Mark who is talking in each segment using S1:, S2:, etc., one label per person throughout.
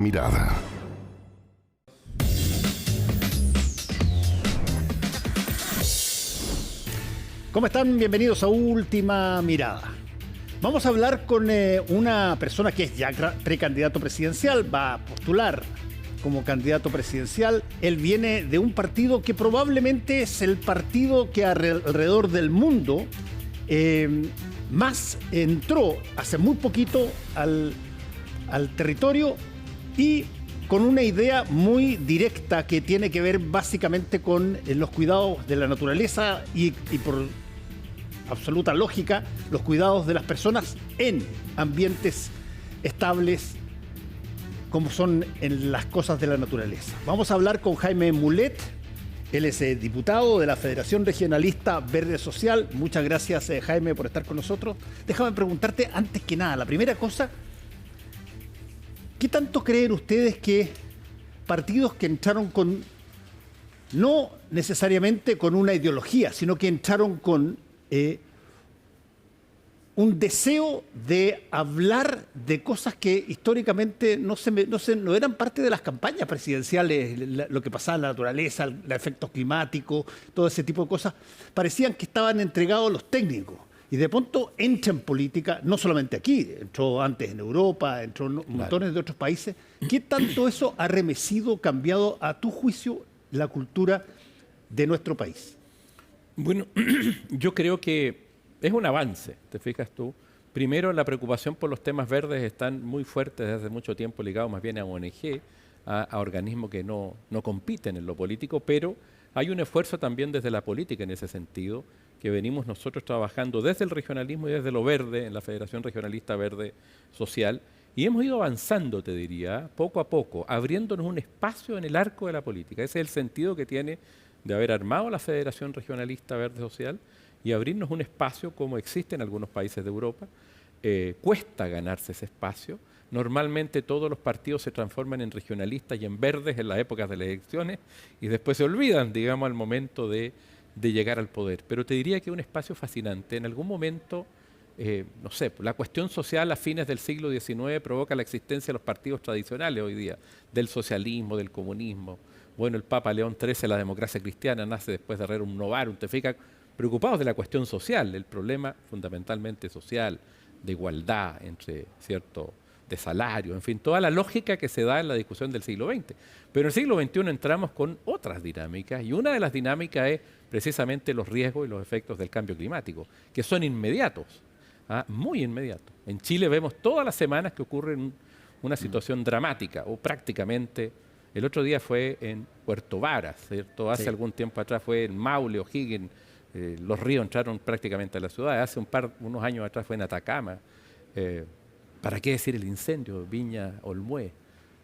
S1: Mirada.
S2: ¿Cómo están? Bienvenidos a Última Mirada. Vamos a hablar con una persona que es ya precandidato presidencial, va a postular como candidato presidencial. Él viene de un partido que probablemente es el partido que alrededor del mundo más entró hace muy poquito al territorio y con una idea muy directa que tiene que ver básicamente con los cuidados de la naturaleza y por absoluta lógica, los cuidados de las personas en ambientes estables como son en las cosas de la naturaleza. Vamos a hablar con Jaime Mulet. Él es diputado de la Federación Regionalista Verde Social. Muchas gracias, Jaime, por estar con nosotros. Déjame preguntarte, antes que nada, la primera cosa, ¿qué tanto creen ustedes que partidos que entraron con, no necesariamente con una ideología, sino que entraron con un deseo de hablar de cosas que históricamente no eran parte de las campañas presidenciales, lo que pasaba en la naturaleza, los efectos climáticos, todo ese tipo de cosas, parecían que estaban entregados a los técnicos? Y de pronto entra en política, no solamente aquí, entró antes en Europa, entró en montones de otros países. ¿Qué tanto eso ha remecido, cambiado, a tu juicio, la cultura de nuestro país?
S3: Bueno, yo creo que es un avance, te fijas tú. Primero, la preocupación por los temas verdes están muy fuertes desde hace mucho tiempo, ligados más bien a ONG, a organismos que no compiten en lo político, pero hay un esfuerzo también desde la política en ese sentido, que venimos nosotros trabajando desde el regionalismo y desde lo verde, en la Federación Regionalista Verde Social, y hemos ido avanzando, te diría, poco a poco, abriéndonos un espacio en el arco de la política. Ese es el sentido que tiene de haber armado la Federación Regionalista Verde Social y abrirnos un espacio como existe en algunos países de Europa. Cuesta ganarse ese espacio. Normalmente todos los partidos se transforman en regionalistas y en verdes en las épocas de las elecciones y después se olvidan, digamos, al momento de llegar al poder. Pero te diría que es un espacio fascinante. En algún momento, no sé, la cuestión social a fines del siglo XIX provoca la existencia de los partidos tradicionales hoy día, del socialismo, del comunismo. Bueno, el Papa León XIII, la democracia cristiana, nace después de Rerum Novarum, te fijas, preocupados de la cuestión social, el problema fundamentalmente social, de igualdad entre, ¿cierto?, de salario, en fin, toda la lógica que se da en la discusión del siglo XX. Pero en el siglo XXI entramos con otras dinámicas y una de las dinámicas es precisamente los riesgos y los efectos del cambio climático, que son inmediatos, muy inmediatos. En Chile vemos todas las semanas que ocurre una situación dramática o prácticamente. El otro día fue en Puerto Varas, ¿cierto? Hace algún tiempo atrás fue en Maule, O'Higgins, los ríos entraron prácticamente a la ciudad. Hace unos años atrás fue en Atacama. ¿Para qué decir el incendio de Viña Olmué,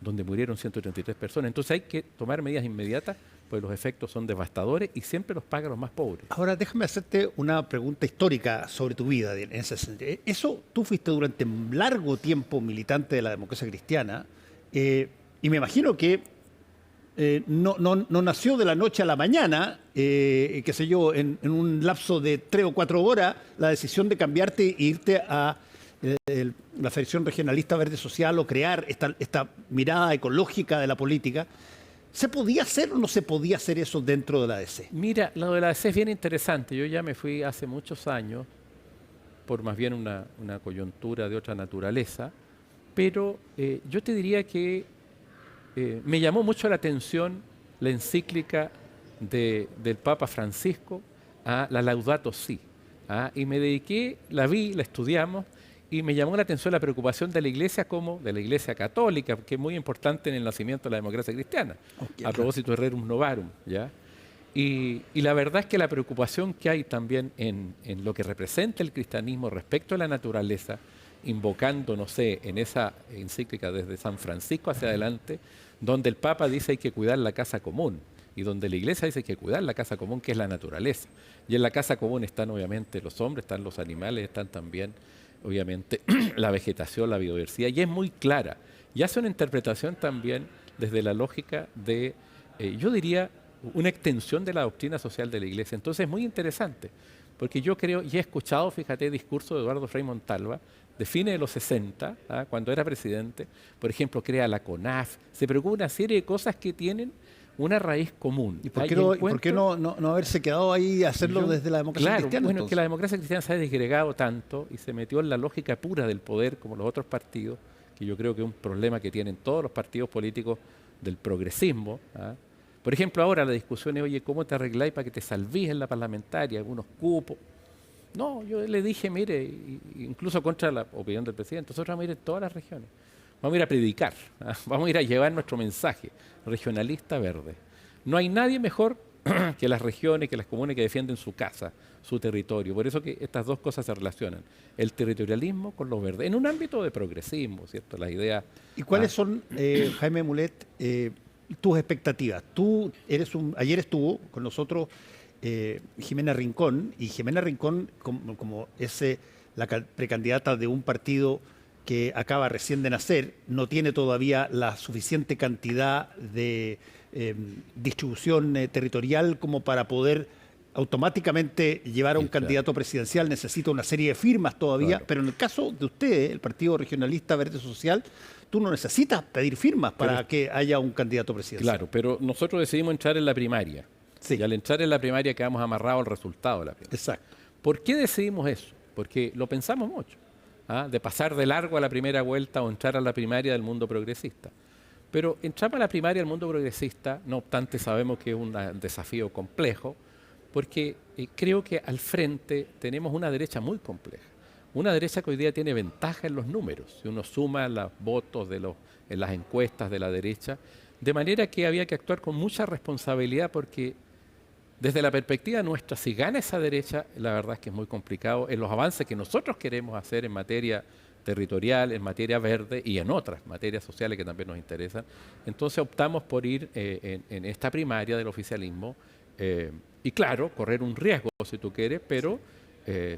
S3: donde murieron 133 personas? Entonces hay que tomar medidas inmediatas, pues los efectos son devastadores y siempre los pagan los más pobres.
S2: Ahora déjame hacerte una pregunta histórica sobre tu vida en ese sentido. Eso, tú fuiste durante un largo tiempo militante de la democracia cristiana y me imagino que no nació de la noche a la mañana, qué sé yo, en un lapso de 3 o 4 horas, la decisión de cambiarte e irte a la Federación Regionalista Verde Social o crear esta mirada ecológica de la política. ¿Se podía hacer o no se podía hacer eso dentro de la ADC?
S3: Mira, lo de la ADC es bien interesante. Yo ya me fui hace muchos años, por más bien una coyuntura de otra naturaleza, pero yo te diría que me llamó mucho la atención la encíclica del Papa Francisco, a la Laudato Si, y me dediqué, la vi, la estudiamos, y me llamó la atención la preocupación de la Iglesia como de la Iglesia católica, que es muy importante en el nacimiento de la democracia cristiana, a propósito de Rerum Novarum, ¿ya? Y la verdad es que la preocupación que hay también en lo que representa el cristianismo respecto a la naturaleza, invocando, no sé, en esa encíclica desde San Francisco hacia adelante, donde el Papa dice hay que cuidar la casa común y donde la Iglesia dice que hay que cuidar la casa común, que es la naturaleza. Y en la casa común están obviamente los hombres, están los animales, están también obviamente la vegetación, la biodiversidad, y es muy clara. Y hace una interpretación también desde la lógica de, yo diría, una extensión de la doctrina social de la Iglesia. Entonces es muy interesante, porque yo creo, y he escuchado, fíjate, discurso de Eduardo Frei Montalva, de fines de los 60, cuando era presidente. Por ejemplo, crea la CONAF, se preocupa de una serie de cosas que tienen una raíz común.
S2: ¿Y por qué no haberse quedado ahí a hacerlo desde la democracia cristiana?
S3: Bueno, es que la democracia cristiana se ha desgregado tanto y se metió en la lógica pura del poder como los otros partidos, que yo creo que es un problema que tienen todos los partidos políticos del progresismo. Por ejemplo, ahora la discusión es, oye, ¿cómo te arregláis para que te salvís en la parlamentaria, algunos cupos? No, yo le dije, mire, incluso contra la opinión del presidente, nosotros vamos a ir en todas las regiones. Vamos a ir a predicar, vamos a ir a llevar nuestro mensaje regionalista verde. No hay nadie mejor que las regiones, que las comunas que defienden su casa, su territorio. Por eso que estas dos cosas se relacionan, el territorialismo con lo verde, en un ámbito de progresismo, ¿cierto? Las ideas...
S2: ¿Y cuáles son, Jaime Mulet, tus expectativas? Ayer estuvo con nosotros Jimena Rincón, y Jimena Rincón, como es la precandidata de un partido que acaba recién de nacer, no tiene todavía la suficiente cantidad de distribución territorial como para poder automáticamente llevar a un candidato presidencial. Necesita una serie de firmas todavía, pero en el caso de ustedes, el Partido Regionalista Verde Social, tú no necesitas pedir firmas para que haya un candidato presidencial.
S3: Claro, pero nosotros decidimos entrar en la primaria. Sí. Y al entrar en la primaria quedamos amarrados al resultado de la primaria.
S2: Exacto.
S3: ¿Por qué decidimos eso? Porque lo pensamos mucho. De pasar de largo a la primera vuelta o entrar a la primaria del mundo progresista. Pero entrar a la primaria del mundo progresista, no obstante, sabemos que es un desafío complejo, porque creo que al frente tenemos una derecha muy compleja. Una derecha que hoy día tiene ventaja en los números, si uno suma los votos en las encuestas de la derecha, de manera que había que actuar con mucha responsabilidad, porque desde la perspectiva nuestra, si gana esa derecha, la verdad es que es muy complicado en los avances que nosotros queremos hacer en materia territorial, en materia verde y en otras materias sociales que también nos interesan. Entonces optamos por ir en esta primaria del oficialismo y claro, correr un riesgo si tú quieres, pero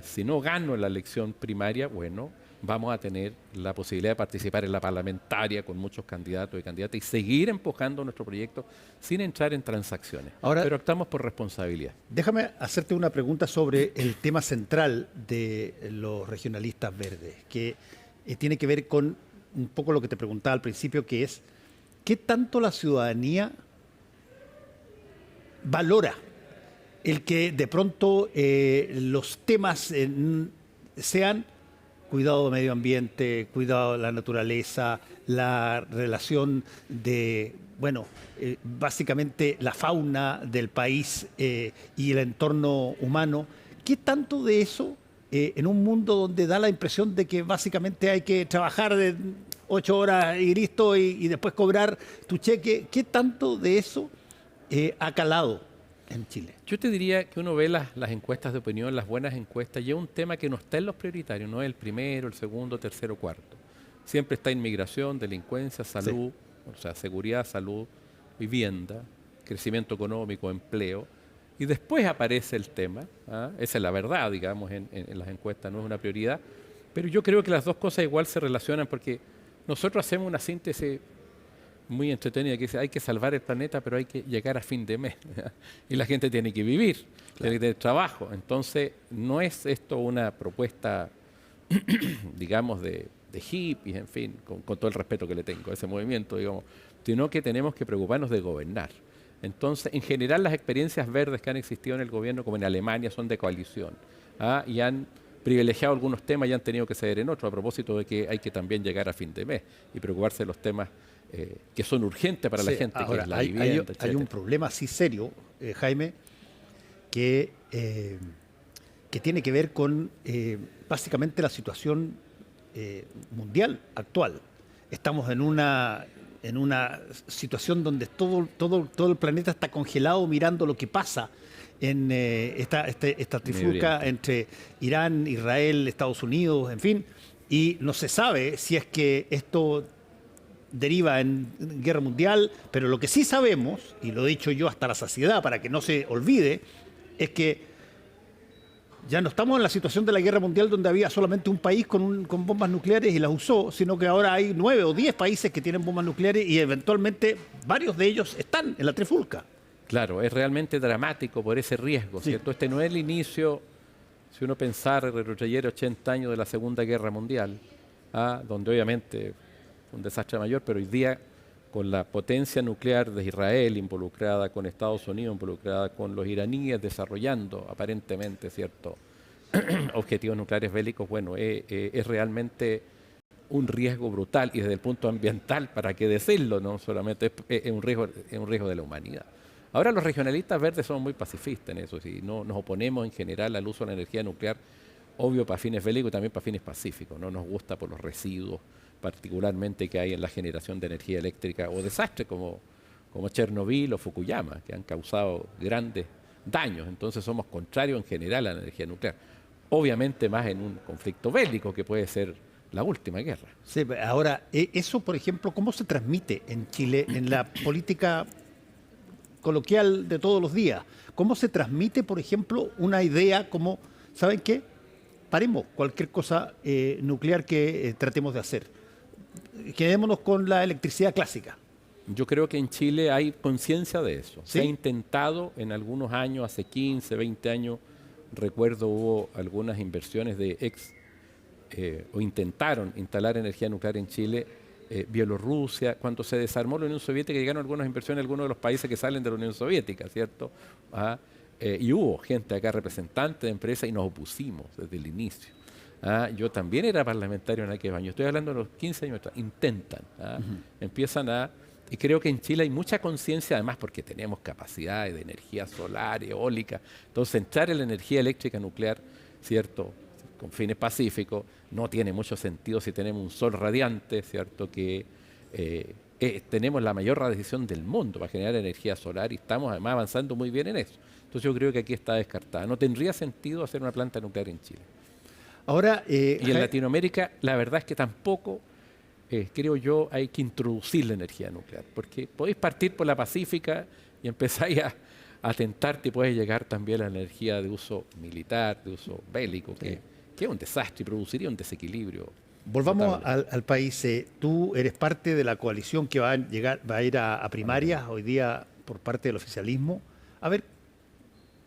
S3: si no gano en la elección primaria, bueno, vamos a tener la posibilidad de participar en la parlamentaria con muchos candidatos y candidatas y seguir empujando nuestro proyecto sin entrar en transacciones.
S2: Ahora,
S3: pero optamos por responsabilidad.
S2: Déjame hacerte una pregunta sobre el tema central de los regionalistas verdes, que tiene que ver con un poco lo que te preguntaba al principio, que es ¿qué tanto la ciudadanía valora el que de pronto los temas sean cuidado del medio ambiente, cuidado de la naturaleza, la relación de, básicamente la fauna del país y el entorno humano? ¿Qué tanto de eso, en un mundo donde da la impresión de que básicamente hay que trabajar de 8 horas y listo y después cobrar tu cheque, qué tanto de eso ha calado en Chile?
S3: Yo te diría que uno ve las encuestas de opinión, las buenas encuestas, y es un tema que no está en los prioritarios, no es el primero, el segundo, tercero, cuarto. Siempre está inmigración, delincuencia, salud, o sea, seguridad, salud, vivienda, crecimiento económico, empleo, y después aparece el tema, esa es la verdad, digamos, en las encuestas, no es una prioridad, pero yo creo que las dos cosas igual se relacionan porque nosotros hacemos una síntesis muy entretenida que dice, hay que salvar el planeta, pero hay que llegar a fin de mes. Y la gente tiene que vivir, tiene que tener trabajo. Entonces, no es esto una propuesta, digamos, de hippies, en fin, con todo el respeto que le tengo a ese movimiento, digamos, sino que tenemos que preocuparnos de gobernar. Entonces, en general, las experiencias verdes que han existido en el gobierno, como en Alemania, son de coalición, y han privilegiado algunos temas y han tenido que ceder en otros, a propósito de que hay que también llegar a fin de mes y preocuparse de los temas que son urgentes para la gente,
S2: ahora,
S3: que es la vivienda,
S2: hay un problema así serio, Jaime, que tiene que ver con básicamente la situación mundial actual. Estamos en una situación donde todo el planeta está congelado mirando lo que pasa en esta trifulca entre Irán, Israel, Estados Unidos, en fin, y no se sabe si es que esto deriva en guerra mundial, pero lo que sí sabemos, y lo he dicho yo hasta la saciedad para que no se olvide, es que ya no estamos en la situación de la guerra mundial donde había solamente un país con bombas nucleares y las usó, sino que ahora hay 9 o 10 países que tienen bombas nucleares y eventualmente varios de ellos están en la trifulca.
S3: Claro, es realmente dramático por ese riesgo, ¿cierto? Este no es el inicio, si uno pensara, retroceder 80 años de la Segunda Guerra Mundial, donde obviamente un desastre mayor, pero hoy día con la potencia nuclear de Israel involucrada, con Estados Unidos involucrada, con los iraníes desarrollando aparentemente ciertos objetivos nucleares bélicos, bueno, es realmente un riesgo brutal y desde el punto ambiental, para qué decirlo, no solamente es un riesgo de la humanidad. Ahora los regionalistas verdes somos muy pacifistas en eso, si no nos oponemos en general al uso de la energía nuclear, obvio para fines bélicos y también para fines pacíficos, no nos gusta por los residuos particularmente que hay en la generación de energía eléctrica o desastres como Chernobyl o Fukuyama, que han causado grandes daños. Entonces somos contrarios en general a la energía nuclear. Obviamente más en un conflicto bélico que puede ser la última guerra.
S2: Sí, ahora, eso, por ejemplo, ¿cómo se transmite en Chile en la política coloquial de todos los días? ¿Cómo se transmite, por ejemplo, una idea como, ¿saben qué? Paremos cualquier cosa nuclear que tratemos de hacer. Quedémonos con la electricidad clásica.
S3: Yo creo que en Chile hay conciencia de eso.
S2: ¿Sí?
S3: Se ha intentado en algunos años, hace 15, 20 años, recuerdo hubo algunas inversiones de o intentaron instalar energía nuclear en Chile, Bielorrusia, cuando se desarmó la Unión Soviética llegaron algunas inversiones en algunos de los países que salen de la Unión Soviética, ¿cierto? Y hubo gente acá, representante de empresas, y nos opusimos desde el inicio. Yo también era parlamentario en aquel año, estoy hablando de los 15 años atrás, intentan, empiezan y creo que en Chile hay mucha conciencia, además porque tenemos capacidades de energía solar, eólica, entonces entrar en la energía eléctrica nuclear, ¿cierto?, con fines pacíficos, no tiene mucho sentido si tenemos un sol radiante, ¿cierto?, que tenemos la mayor radiación del mundo para generar energía solar y estamos además avanzando muy bien en eso. Entonces yo creo que aquí está descartada. No tendría sentido hacer una planta nuclear en Chile.
S2: Ahora,
S3: y en Latinoamérica la verdad es que tampoco, creo yo, hay que introducir la energía nuclear, porque podéis partir por la pacífica y empezáis a tentarte y puedes llegar también a la energía de uso militar, de uso bélico, que es un desastre y produciría un desequilibrio.
S2: Volvamos al país. Tú eres parte de la coalición que va a ir a primarias hoy día por parte del oficialismo. A ver,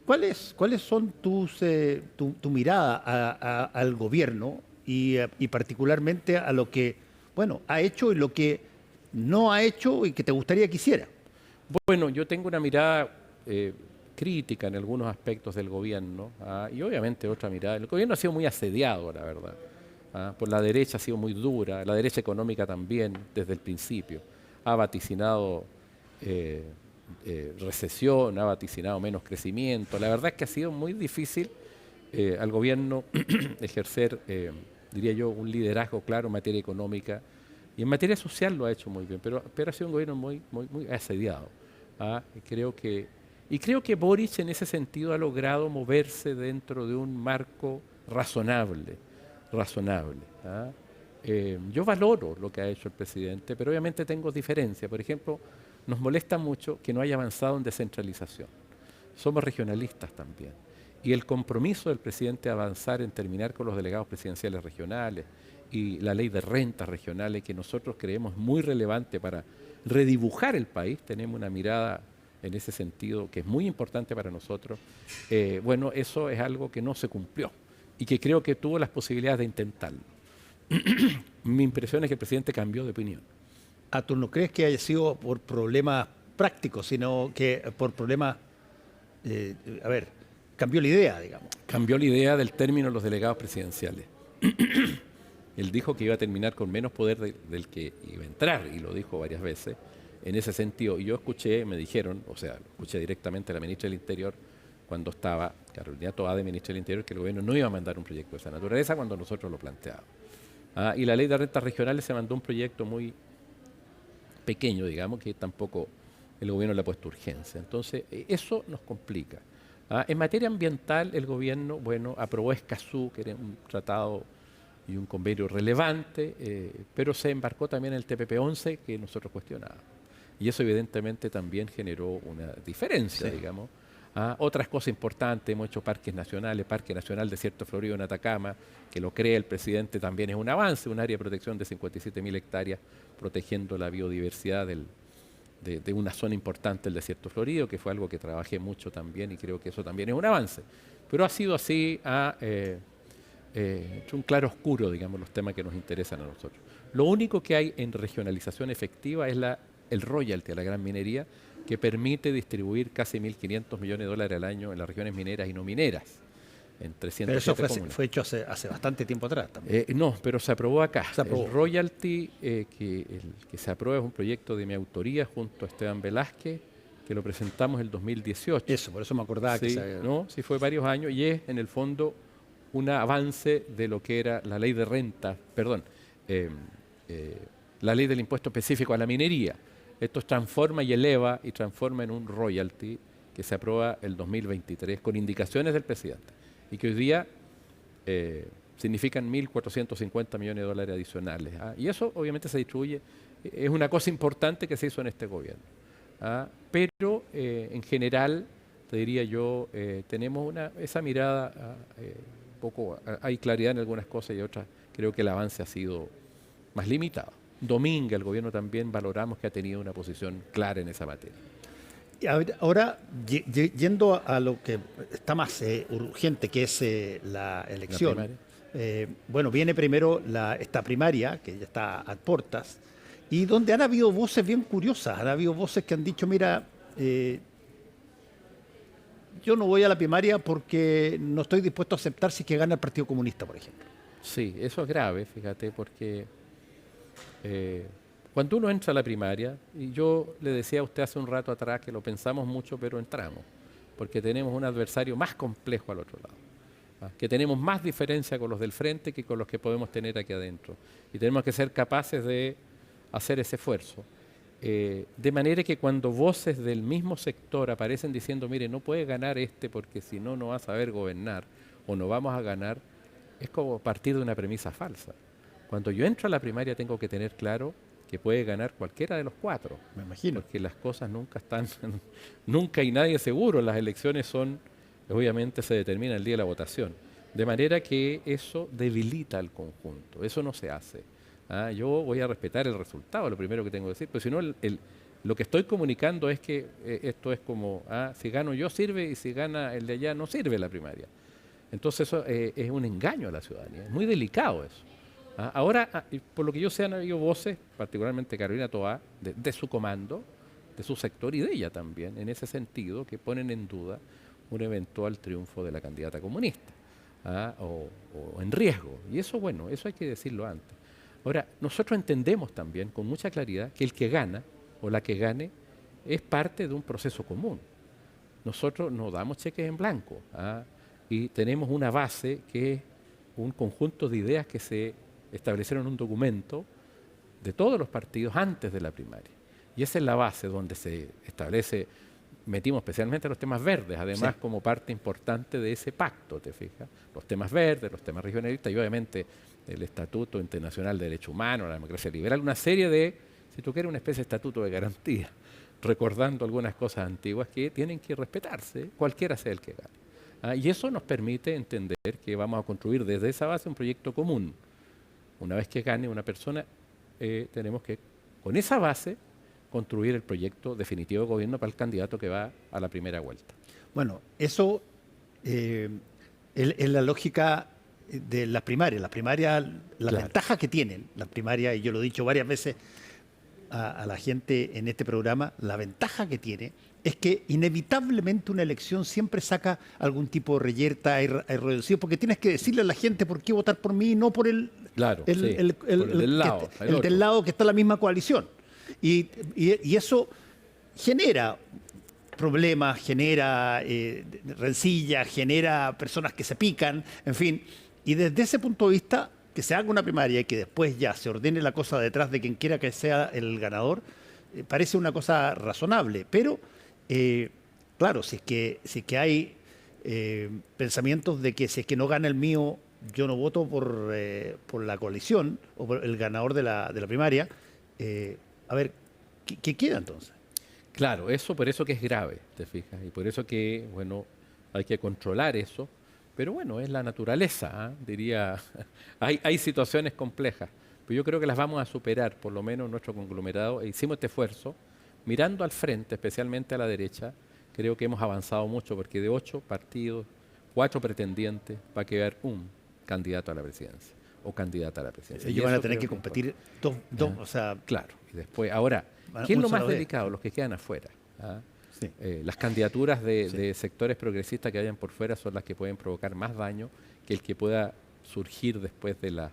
S2: ¿cuáles son tu mirada al gobierno y particularmente a lo que, bueno, ha hecho y lo que no ha hecho y que te gustaría que hiciera?
S3: Bueno, yo tengo una mirada crítica en algunos aspectos del gobierno y obviamente otra mirada. El gobierno ha sido muy asediado, la verdad. Por la derecha ha sido muy dura, la derecha económica también desde el principio. Ha vaticinado recesión, ha vaticinado menos crecimiento. La verdad es que ha sido muy difícil al gobierno ejercer, diría yo, un liderazgo claro en materia económica y en materia social lo ha hecho muy bien, pero ha sido un gobierno muy asediado. Creo que Boric en ese sentido ha logrado moverse dentro de un marco razonable. Yo valoro lo que ha hecho el presidente, pero obviamente tengo diferencias. Por ejemplo, nos molesta mucho que no haya avanzado en descentralización. Somos regionalistas también. Y el compromiso del presidente de avanzar en terminar con los delegados presidenciales regionales y la ley de rentas regionales, que nosotros creemos muy relevante para redibujar el país, tenemos una mirada en ese sentido que es muy importante para nosotros. Bueno, eso es algo que no se cumplió y que creo que tuvo las posibilidades de intentarlo. Mi impresión es que el presidente cambió de opinión.
S2: ¿Tú no crees que haya sido por problemas prácticos, sino que por problemas, cambió la idea, digamos?
S3: Cambió la idea del término de los delegados presidenciales. Él dijo que iba a terminar con menos poder del que iba a entrar, y lo dijo varias veces en ese sentido. Y yo escuché, me dijeron, escuché directamente a la ministra del Interior, cuando estaba Carolina Toá, ministra del Interior, que el gobierno no iba a mandar un proyecto de esa naturaleza cuando nosotros lo planteábamos. Y la ley de rentas regionales se mandó un proyecto muy pequeño, digamos, que tampoco el gobierno le ha puesto urgencia. Entonces, eso nos complica. En materia ambiental, el gobierno, bueno, aprobó Escazú, que era un tratado y un convenio relevante, pero se embarcó también en el TPP-11, que nosotros cuestionábamos. Y eso evidentemente también generó una diferencia, digamos. Otras cosas importantes, hemos hecho parques nacionales, Parque Nacional Desierto Florido en Atacama, que lo cree el presidente, también es un avance, un área de protección de 57.000 hectáreas, protegiendo la biodiversidad de una zona importante del Desierto Florido, que fue algo que trabajé mucho también y creo que eso también es un avance. Pero ha sido así, es un claro oscuro, digamos, los temas que nos interesan a nosotros. Lo único que hay en regionalización efectiva es el royalty a la gran minería, que permite distribuir casi 1.500 millones de dólares al año en las regiones mineras y no mineras, en 307
S2: Pero eso
S3: comunas.
S2: fue hecho hace bastante tiempo atrás también.
S3: No, pero se aprobó acá.
S2: Se aprobó.
S3: El royalty que se aprueba es un proyecto de mi autoría junto a Esteban Velázquez, que lo presentamos en el 2018.
S2: Eso, por eso me acordaba
S3: Sí, ¿no? Sí, fue varios años y es, en el fondo, un avance de lo que era la ley de renta, perdón, la ley del impuesto específico a la minería. Esto transforma y eleva y transforma en un royalty que se aprueba el 2023 con indicaciones del presidente y que hoy día significan 1.450 millones de dólares adicionales. ¿Ah? Y eso obviamente se distribuye, es una cosa importante que se hizo en este gobierno. ¿Ah? Pero en general, te diría yo, tenemos esa mirada, hay claridad en algunas cosas y otras creo que el avance ha sido más limitado. Dominga, el gobierno también valoramos que ha tenido una posición clara en esa materia.
S2: Y ahora, yendo a lo que está más urgente, que es la elección. Bueno, viene primero esta primaria, que ya está a puertas, y donde han habido voces bien curiosas. Han habido voces que han dicho, mira, yo no voy a la primaria porque no estoy dispuesto a aceptar si es que gana el Partido Comunista, por ejemplo.
S3: Sí, eso es grave, fíjate, porque cuando uno entra a la primaria, y yo le decía a usted hace un rato atrás que lo pensamos mucho, pero entramos, porque tenemos un adversario más complejo al otro lado, que tenemos más diferencia con los del frente que con los que podemos tener aquí adentro, y tenemos que ser capaces de hacer ese esfuerzo. De manera que cuando voces del mismo sector aparecen diciendo, mire, no puede ganar porque si no, no va a saber gobernar, o no vamos a ganar, es como partir de una premisa falsa. Cuando yo entro a la primaria tengo que tener claro que puede ganar cualquiera de los cuatro.
S2: Me imagino.
S3: Porque las cosas nunca están, nunca hay nadie seguro. Las elecciones obviamente se determina el día de la votación. De manera que eso debilita al conjunto. Eso no se hace. Yo voy a respetar el resultado, lo primero que tengo que decir. Pero si no, lo que estoy comunicando es que esto es como, si gano yo sirve y si gana el de allá no sirve la primaria. Entonces eso es un engaño a la ciudadanía. Es muy delicado eso. Ahora, por lo que yo sé, han habido voces, particularmente Carolina Toá, de su comando, de su sector y de ella también, en ese sentido, que ponen en duda un eventual triunfo de la candidata comunista, o en riesgo. Y eso, bueno, eso hay que decirlo antes. Ahora, nosotros entendemos también con mucha claridad que el que gana o la que gane es parte de un proceso común. Nosotros no damos cheques en blanco, y tenemos una base que es un conjunto de ideas que se establecieron en un documento de todos los partidos antes de la primaria. Y esa es la base donde se establece, metimos especialmente los temas verdes, además sí, como parte importante de ese pacto, ¿te fijas? Los temas verdes, los temas regionalistas y obviamente el Estatuto Internacional de Derechos Humanos, la democracia liberal, una serie de, si tú quieres, una especie de estatuto de garantía, recordando algunas cosas antiguas que tienen que respetarse, cualquiera sea el que gane. Y eso nos permite entender que vamos a construir desde esa base un proyecto común. Una vez que gane una persona, tenemos que, con esa base, construir el proyecto definitivo de gobierno para el candidato que va a la primera vuelta.
S2: Bueno, eso es la lógica de las primarias. Las primarias, la ventaja que tienen las primarias, y yo lo he dicho varias veces a la gente en este programa, la ventaja que tiene es que inevitablemente una elección siempre saca algún tipo de reyerta y reducido, porque tienes que decirle a la gente por qué votar por mí y no por el del lado que está en la misma coalición. Y eso genera problemas, genera rencillas, genera personas que se pican, en fin. Y desde ese punto de vista, que se haga una primaria y que después ya se ordene la cosa detrás de quien quiera que sea el ganador, parece una cosa razonable. Pero, claro, si es que hay pensamientos de que si es que no gana el mío, yo no voto por la coalición o por el ganador de la primaria, a ver, ¿qué queda entonces?
S3: Claro, por eso que es grave, te fijas, y por eso que, bueno, hay que controlar eso. Pero bueno, es la naturaleza, diría, hay situaciones complejas, pero yo creo que las vamos a superar, por lo menos nuestro conglomerado, hicimos este esfuerzo, mirando al frente, especialmente a la derecha, creo que hemos avanzado mucho, porque de 8 partidos, 4 pretendientes, va a quedar un candidato a la presidencia o candidata a la presidencia.
S2: Ellos van a tener que competir dos, o sea...
S3: Claro, y después, ahora, ¿qué es lo más delicado? Los que quedan afuera.
S2: Sí.
S3: Las candidaturas de sectores progresistas que vayan por fuera son las que pueden provocar más daño que el que pueda surgir después de la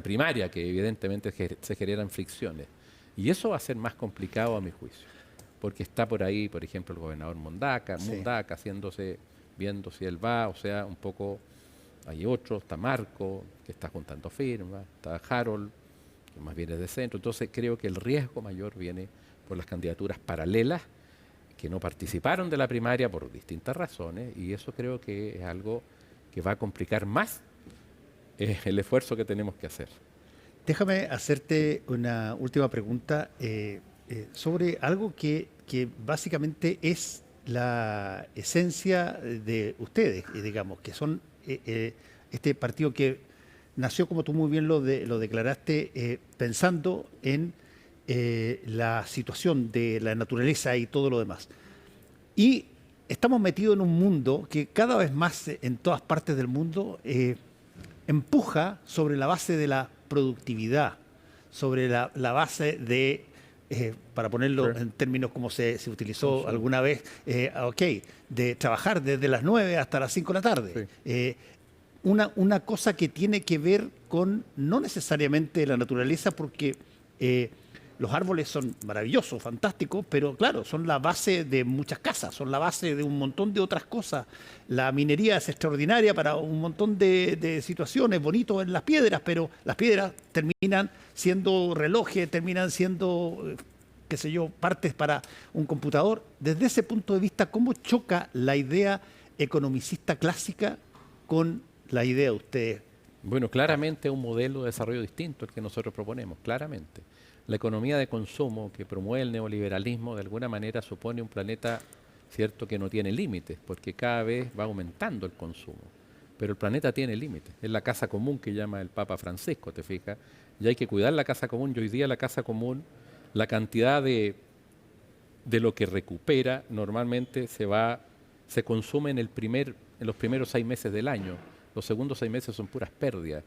S3: primaria, que evidentemente se generan fricciones. Y eso va a ser más complicado a mi juicio, porque está por ahí, por ejemplo, el gobernador Mundaca viendo si él va, o sea, un poco, hay otro, está Marco, que está juntando firmas, está Harold, que más bien es de centro. Entonces creo que el riesgo mayor viene por las candidaturas paralelas que no participaron de la primaria por distintas razones, y eso creo que es algo que va a complicar más el esfuerzo que tenemos que hacer.
S2: Déjame hacerte una última pregunta sobre algo que básicamente es la esencia de ustedes, digamos, que son este partido que nació, como tú muy bien lo declaraste, pensando en la situación de la naturaleza y todo lo demás. Y estamos metidos en un mundo que cada vez más en todas partes del mundo empuja sobre la base de la productividad, sobre la base de, para ponerlo en términos como se utilizó alguna vez, de trabajar desde las 9 hasta las 5 de la tarde. Una cosa que tiene que ver con no necesariamente la naturaleza, porque los árboles son maravillosos, fantásticos, pero claro, son la base de muchas casas, son la base de un montón de otras cosas. La minería es extraordinaria para un montón de situaciones, bonito en las piedras, pero las piedras terminan siendo relojes, terminan siendo, qué sé yo, partes para un computador. Desde ese punto de vista, ¿cómo choca la idea economicista clásica con la idea de ustedes?
S3: Bueno, claramente es un modelo de desarrollo distinto el que nosotros proponemos, claramente. La economía de consumo que promueve el neoliberalismo de alguna manera supone un planeta, cierto, que no tiene límites, porque cada vez va aumentando el consumo. Pero el planeta tiene límites. Es la casa común que llama el Papa Francisco, ¿te fijas? Y hay que cuidar la casa común. Y hoy día la casa común, la cantidad de lo que recupera normalmente se consume en los primeros 6 meses del año. Los segundos 6 meses son puras pérdidas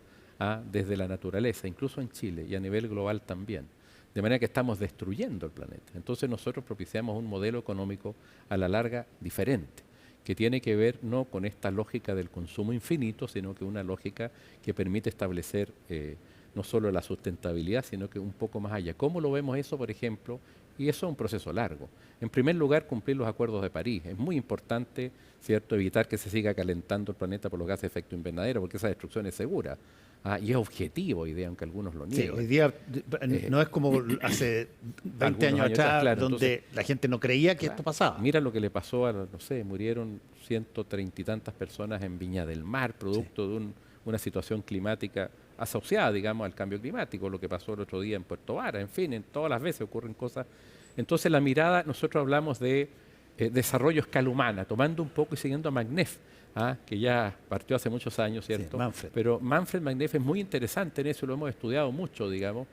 S3: desde la naturaleza, incluso en Chile y a nivel global también. De manera que estamos destruyendo el planeta. Entonces nosotros propiciamos un modelo económico a la larga diferente, que tiene que ver no con esta lógica del consumo infinito, sino que una lógica que permite establecer no solo la sustentabilidad, sino que un poco más allá. ¿Cómo lo vemos eso, por ejemplo? Y eso es un proceso largo. En primer lugar, cumplir los acuerdos de París. Es muy importante, ¿cierto?, evitar que se siga calentando el planeta por los gases de efecto invernadero, porque esa destrucción es segura. Y es objetivo hoy día, aunque algunos lo nieguen.
S2: Sí, hoy día no es como hace 20 años atrás, claro, donde entonces, la gente no creía que esto pasaba.
S3: Mira lo que le pasó a, no sé, murieron 130 y tantas personas en Viña del Mar, producto de una situación climática asociada, digamos, al cambio climático, lo que pasó el otro día en Puerto Vara, en fin, en todas las veces ocurren cosas. Entonces la mirada, nosotros hablamos de desarrollo a escala humana, tomando un poco y siguiendo a Magnef, que ya partió hace muchos años, ¿cierto?
S2: Sí, Manfred.
S3: Pero Manfred Magnef es muy interesante en eso, lo hemos estudiado mucho, digamos,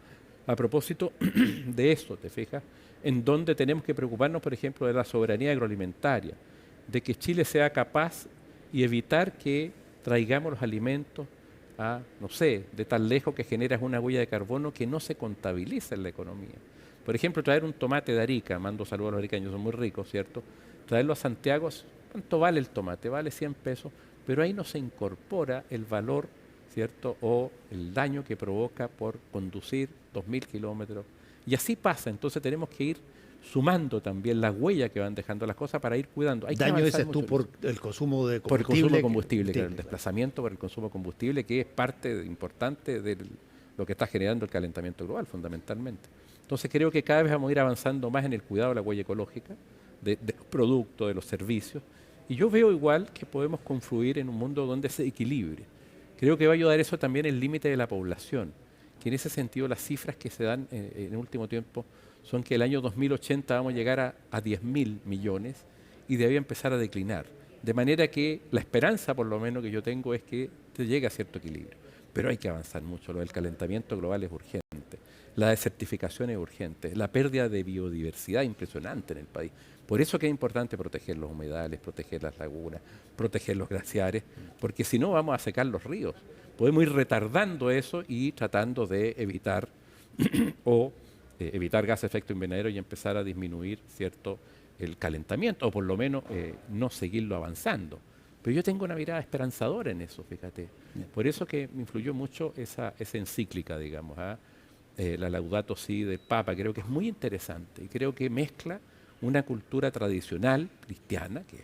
S3: a propósito de esto, ¿te fijas? En donde tenemos que preocuparnos, por ejemplo, de la soberanía agroalimentaria, de que Chile sea capaz y evitar que traigamos los alimentos no sé, de tan lejos que generas una huella de carbono que no se contabiliza en la economía. Por ejemplo, traer un tomate de Arica, mando saludos a los aricaños, son muy ricos, ¿cierto? Traerlo a Santiago, ¿cuánto vale el tomate? Vale 100 pesos, pero ahí no se incorpora el valor, ¿cierto? O el daño que provoca por conducir 2000 kilómetros. Y así pasa, entonces tenemos que ir sumando también la huella que van dejando las cosas para ir cuidando. Hay
S2: daño dices tú por el consumo de combustible.
S3: Por el consumo de combustible, claro, el desplazamiento por el consumo de combustible, que es parte importante de lo que está generando el calentamiento global, fundamentalmente. Entonces creo que cada vez vamos a ir avanzando más en el cuidado de la huella ecológica, de los productos, de los servicios. Y yo veo igual que podemos confluir en un mundo donde se equilibre. Creo que va a ayudar eso también el límite de la población, que en ese sentido las cifras que se dan en el último tiempo son que el año 2080 vamos a llegar a 10.000 millones y debe empezar a declinar. De manera que la esperanza, por lo menos que yo tengo, es que se llegue a cierto equilibrio. Pero hay que avanzar mucho, lo del calentamiento global es urgente. La desertificación es urgente, la pérdida de biodiversidad impresionante en el país. Por eso que es importante proteger los humedales, proteger las lagunas, proteger los glaciares, porque si no vamos a secar los ríos. Podemos ir retardando eso y tratando de evitar evitar gases de efecto invernadero y empezar a disminuir, ¿cierto?, el calentamiento, o por lo menos no seguirlo avanzando. Pero yo tengo una mirada esperanzadora en eso, fíjate. Por eso que me influyó mucho esa encíclica, digamos, la Laudato Si del Papa. Creo que es muy interesante y creo que mezcla una cultura tradicional cristiana, que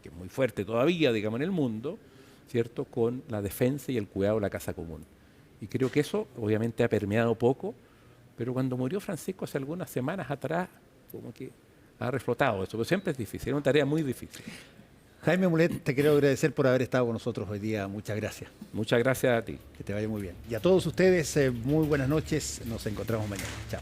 S3: es muy fuerte todavía, digamos, en el mundo, ¿cierto?, con la defensa y el cuidado de la casa común. Y creo que eso obviamente ha permeado poco, pero cuando murió Francisco hace algunas semanas atrás, como que ha reflotado eso, pero siempre es difícil, es una tarea muy difícil.
S2: Jaime Mulet, te quiero agradecer por haber estado con nosotros hoy día. Muchas gracias.
S3: Muchas gracias a ti.
S2: Que te vaya muy bien. Y a todos ustedes, muy buenas noches. Nos encontramos mañana. Chao.